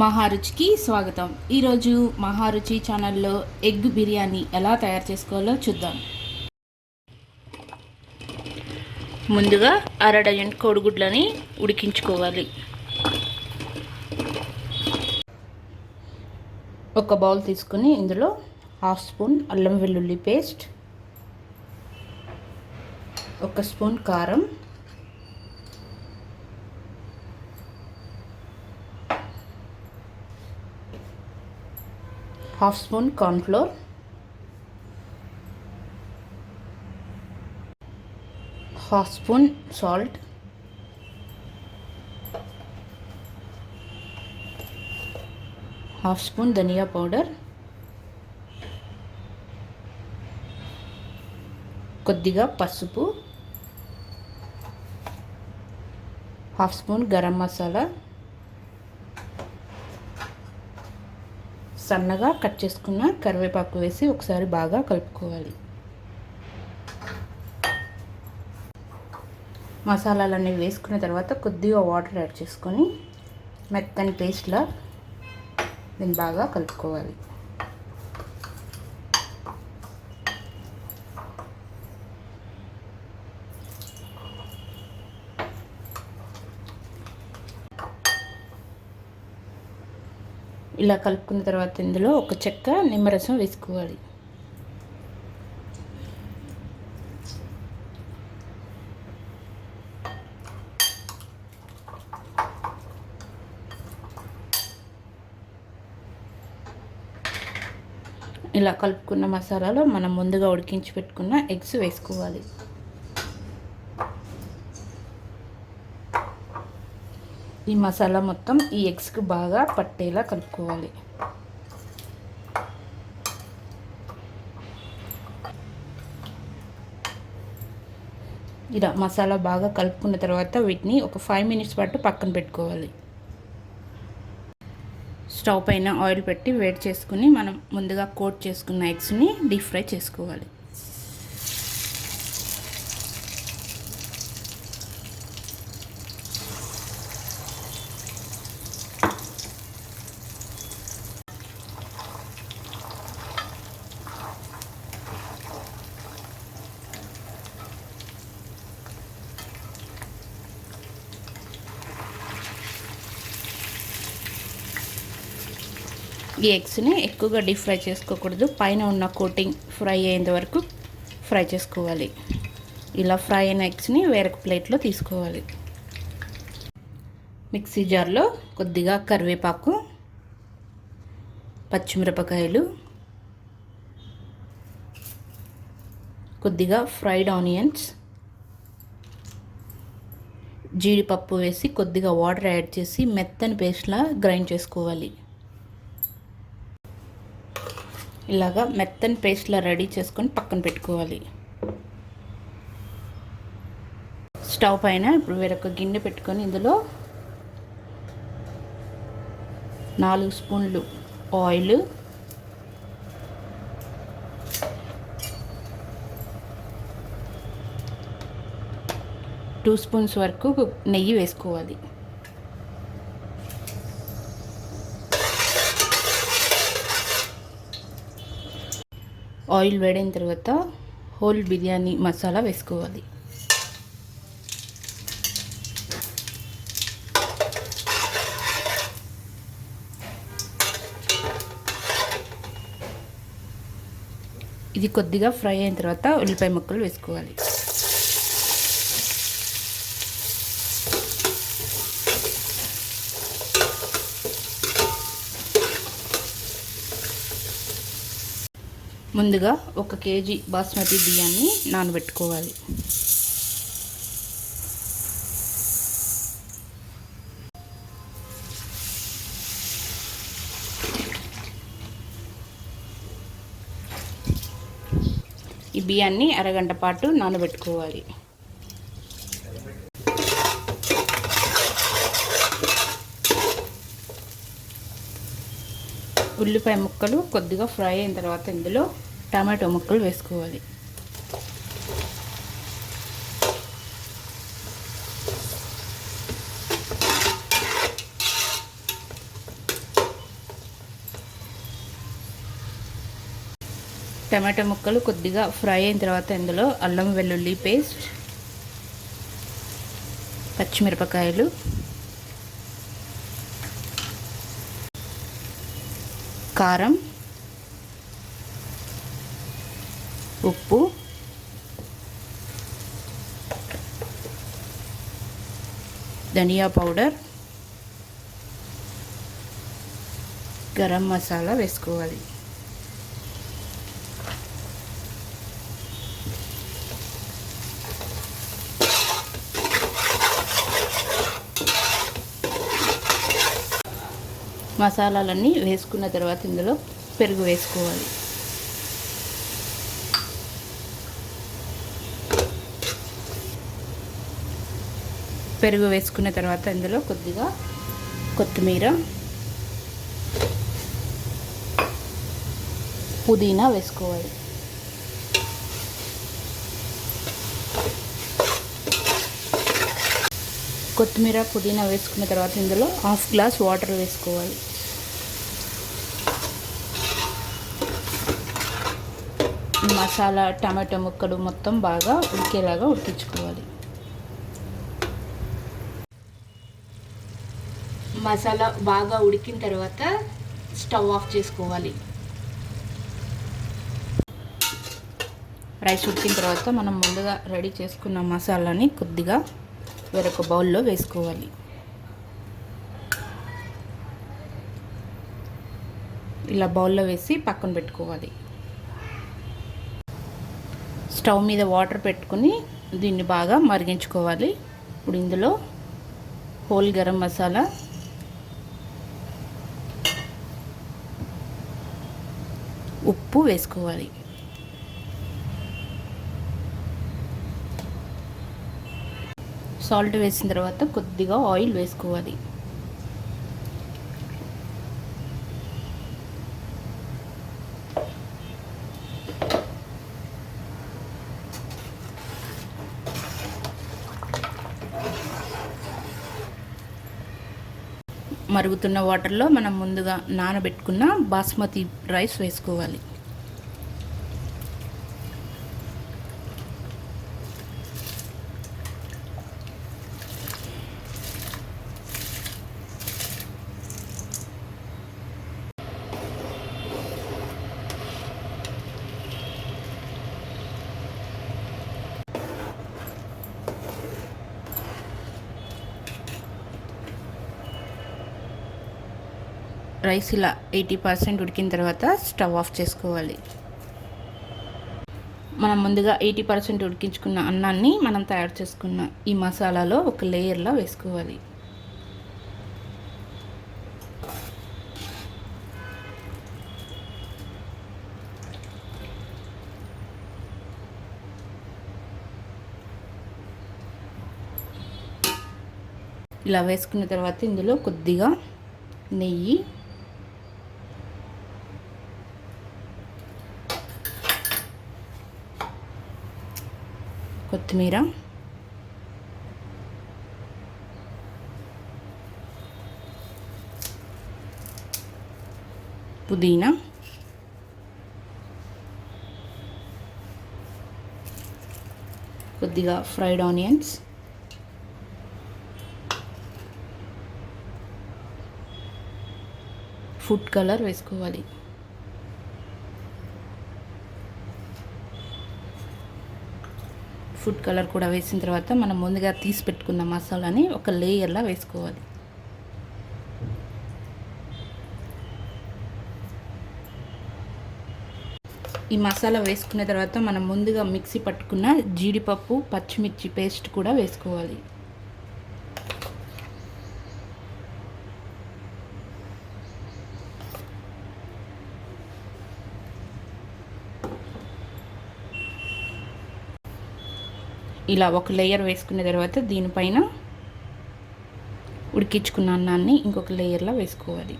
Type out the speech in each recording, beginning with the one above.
మహారుచికి స్వాగతం. ఈరోజు మహారుచి ఛానల్లో ఎగ్ బిర్యానీ ఎలా తయారు చేసుకోవాలో చూద్దాం. ముందుగా అర డజన్ కోడిగుడ్లని ఉడికించుకోవాలి. ఒక బౌల్ తీసుకుని ఇందులో హాఫ్ స్పూన్ అల్లం వెల్లుల్లి పేస్ట్, ఒక స్పూన్ కారం, half spoon cornflour, half spoon salt, half spoon ధనియా పౌడర్, కొద్దిగా పసుపు, హాఫ్ స్పూన్ గరం మసాలా, సన్నగా కట్ చేసుకున్న కరివేపాకు వేసి ఒకసారి బాగా కలుపుకోవాలి. మసాలాలన్నీ వేసుకున్న తర్వాత కొద్దిగా వాటర్ యాడ్ చేసుకొని మెత్తని పేస్ట్లా దీన్ని బాగా కలుపుకోవాలి. ఇలా కలుపుకున్న తర్వాత ఇందులో ఒక చెక్క నిమ్మరసం వేసుకోవాలి. ఇలా కలుపుకున్న మసాలాలో మనం ముందుగా ఉడికించి పెట్టుకున్న ఎగ్స్ వేసుకోవాలి. ఈ మసాలా మొత్తం ఈ ఎగ్స్కి బాగా పట్టేలా కలుపుకోవాలి. ఇలా మసాలా బాగా కలుపుకున్న తర్వాత వీటిని ఒక 5 మినిట్స్ పాటు పక్కన పెట్టుకోవాలి. స్టవ్ పైన ఆయిల్ పెట్టి వేడి చేసుకుని మనం ముందుగా కోట్ చేసుకున్న ఎగ్స్ని డీప్ ఫ్రై చేసుకోవాలి. ఈ ఎగ్స్ని ఎక్కువగా డీప్ ఫ్రై చేసుకోకూడదు. పైన ఉన్న కోటింగ్ ఫ్రై అయ్యేంత వరకు ఫ్రై చేసుకోవాలి. ఇలా ఫ్రై అయిన ఎగ్స్ని వేరొక ప్లేట్లో తీసుకోవాలి. మిక్సీ జార్లో కొద్దిగా కరివేపాకు, పచ్చిమిరపకాయలు, కొద్దిగా ఫ్రైడ్ ఆనియన్స్, జీడిపప్పు వేసి కొద్దిగా వాటర్ యాడ్ చేసి మెత్తని పేస్ట్లా గ్రైండ్ చేసుకోవాలి. ఇలాగా మెత్తని పేస్ట్లా రెడీ చేసుకొని పక్కన పెట్టుకోవాలి. స్టవ్ పైన ఇప్పుడు వేరొక గిన్నె పెట్టుకొని ఇందులో 4 స్పూన్లు ఆయిల్, 2 స్పూన్స్ వరకు నెయ్యి వేసుకోవాలి. ఆయిల్ వేడైన తర్వాత హోల్ బిర్యానీ మసాలా వేసుకోవాలి. ఇది కొద్దిగా ఫ్రై అయిన తర్వాత ఉల్లిపాయ ముక్కలు వేసుకోవాలి. ముందుగా 1 కేజీ బాస్మతి బియ్యాన్ని నానబెట్టుకోవాలి. ఈ బియ్యాన్ని అరగంట పాటు నానబెట్టుకోవాలి. ఉల్లిపాయ ముక్కలు కొద్దిగా ఫ్రై అయిన తర్వాత ఇందులో టమాటో ముక్కలు వేసుకోవాలి. టమాటా ముక్కలు కొద్దిగా ఫ్రై అయిన తర్వాత ఇందులో అల్లం వెల్లుల్లి పేస్ట్, పచ్చిమిరపకాయలు, కారం, ఉప్పు, ధనియా పౌడర్, గరం మసాలా వేసుకోవాలి. మసాలాలన్నీ వేసుకున్న తర్వాత ఇందులో పెరుగు వేసుకోవాలి. పెరుగు వేసుకున్న తర్వాత ఇందులో కొద్దిగా కొత్తిమీర, పుదీనా వేసుకోవాలి. కొత్తిమీర పుదీనా వేసుకున్న తర్వాత ఇందులో హాఫ్ గ్లాస్ వాటర్ వేసుకోవాలి. మసాలా టమాటో ముక్కలు మొత్తం బాగా ఉడికేలాగా ఉడికించుకోవాలి. మసాలా బాగా ఉడికిన తర్వాత స్టవ్ ఆఫ్ చేసుకోవాలి. రైస్ ఉడికిన తర్వాత మనం ముందుగా రెడీ చేసుకున్న మసాలాని కొద్దిగా వేరొక బౌల్లో వేసుకోవాలి. ఇలా బౌల్లో వేసి పక్కన పెట్టుకోవాలి. స్టవ్ మీద వాటర్ పెట్టుకుని దీన్ని బాగా మరిగించుకోవాలి. ఇప్పుడు ఇందులో హోల్ గరం మసాలా, ఉప్పు వేసుకోవాలి. సాల్ట్ వేసిన తర్వాత కొద్దిగా ఆయిల్ వేసుకోవాలి. మరుగుతున్న వాటర్లో మనం ముందుగా నానబెట్టుకున్న బాస్మతి రైస్ వేసుకోవాలి. రైస్ ఇలా 80% ఉడికిన తర్వాత స్టవ్ ఆఫ్ చేసుకోవాలి. మనం ముందుగా 80% ఉడికించుకున్న అన్నాన్ని మనం తయారు చేసుకున్న ఈ మసాలాలో ఒక లేయర్లో వేసుకోవాలి. ఇలా వేసుకున్న తర్వాత ఇందులో కొద్దిగా నెయ్యి, కొత్తిమీర, పుదీనా, కొద్దిగా ఫ్రైడ్ ఆనియన్స్, ఫుడ్ కలర్ వేసుకోవాలి. ఫుడ్ కలర్ కూడా వేసిన తర్వాత మనం ముందుగా తీసి పెట్టుకున్న మసాలాని ఒక లేయర్లా వేసుకోవాలి. ఈ మసాలా వేసుకున్న తర్వాత మనం ముందుగా మిక్సీ పట్టుకున్న జీడిపప్పు, పచ్చిమిర్చి పేస్ట్ కూడా వేసుకోవాలి. ఇలా ఒక లేయర్ వేసుకున్న తర్వాత దీనిపైన ఉడికించుకున్న అన్నాన్ని ఇంకొక లేయర్లో వేసుకోవాలి.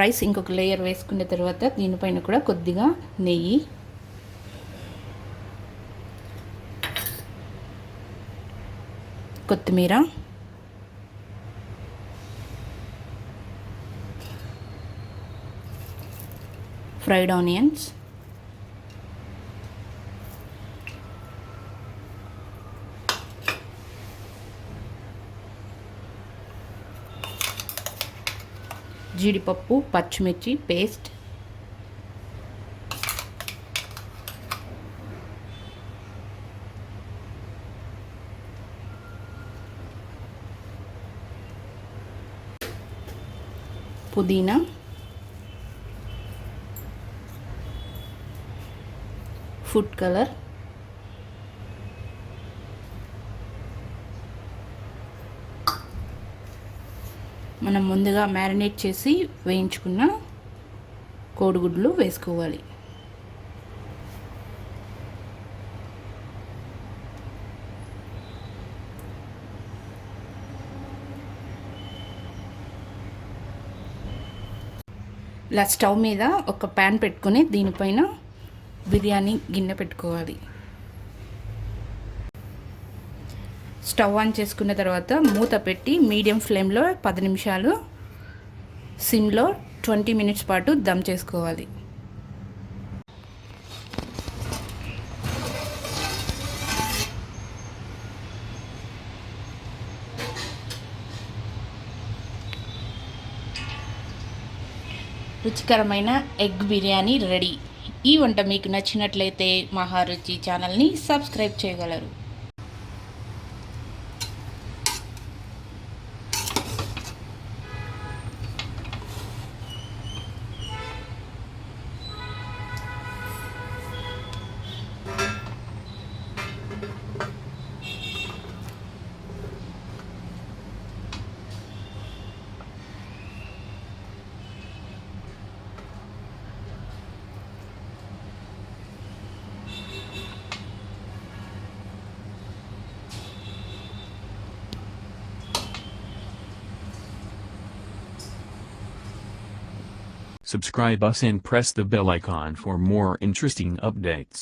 రైస్ ఇంకొక లేయర్ వేసుకున్న తర్వాత దీనిపైన కూడా కొద్దిగా నెయ్యి, కొత్తిమీర, ఫ్రైడ్ ఆనియన్స్, జీడిపప్పు, పచ్చిమిర్చి పేస్ట్, పుదీనా, ఫుడ్ కలర్, మనం ముందుగా మ్యారినేట్ చేసి వేయించుకున్న కోడిగుడ్లు వేసుకోవాలి. ఇలా స్టవ్ మీద ఒక ప్యాన్ పెట్టుకొని దీనిపైన బిర్యానీ గిన్నె పెట్టుకోవాలి. స్టవ్ ఆన్ చేసుకున్న తర్వాత మూత పెట్టి మీడియం ఫ్లేమ్లో 10 నిమిషాలు, సిమ్లో 20 మినిట్స్ పాటు దమ్ చేసుకోవాలి. రుచికరమైన ఎగ్ బిర్యానీ రెడీ. ఈ వంట మీకు నచ్చినట్లయితే మహా రుచి ఛానల్ని సబ్స్క్రైబ్ చేయగలరు. Subscribe us and press the bell icon for more interesting updates.